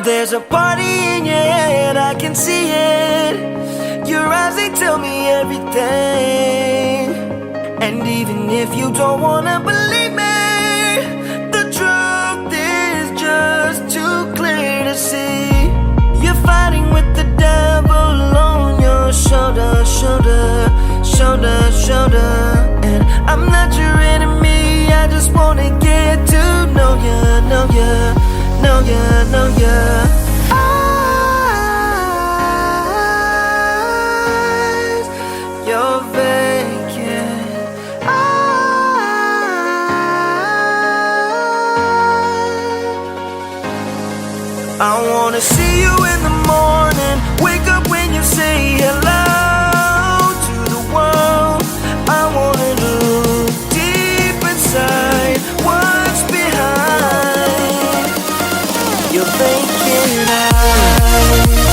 There's a party in your head, I can see it. Your eyes, they tell me everything. And even if you don't wanna believe me, the truth is just too clear to see. You're fighting with the devil on your shoulder, shoulder, shoulder, shoulder. And I'm not your enemy, I just wanna get to know ya, know ya, know ya, know ya. Eyes, you're vacant. I wanna see you in the morning, wake up when you say hello to the world. I wanna look deep inside what's behind your vacant eyes.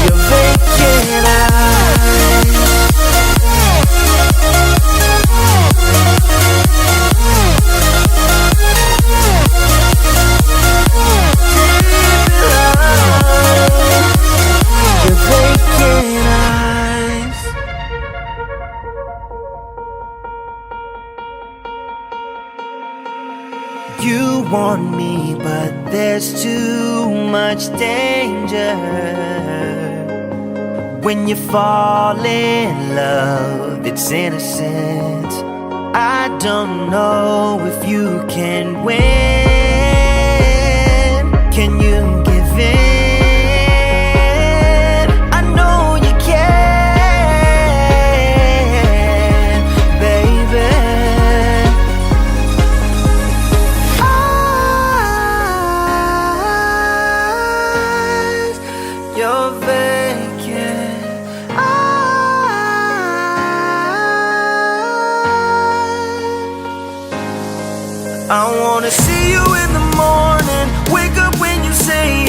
Your vacant eyes. Your vacant eyes. You want me, but there's too much danger. When you fall in love, it's innocent. I don't know if you can win. Can you give in? I know you can, baby. Eyes, you're vacant. I wanna see you in the morning, wake up when you say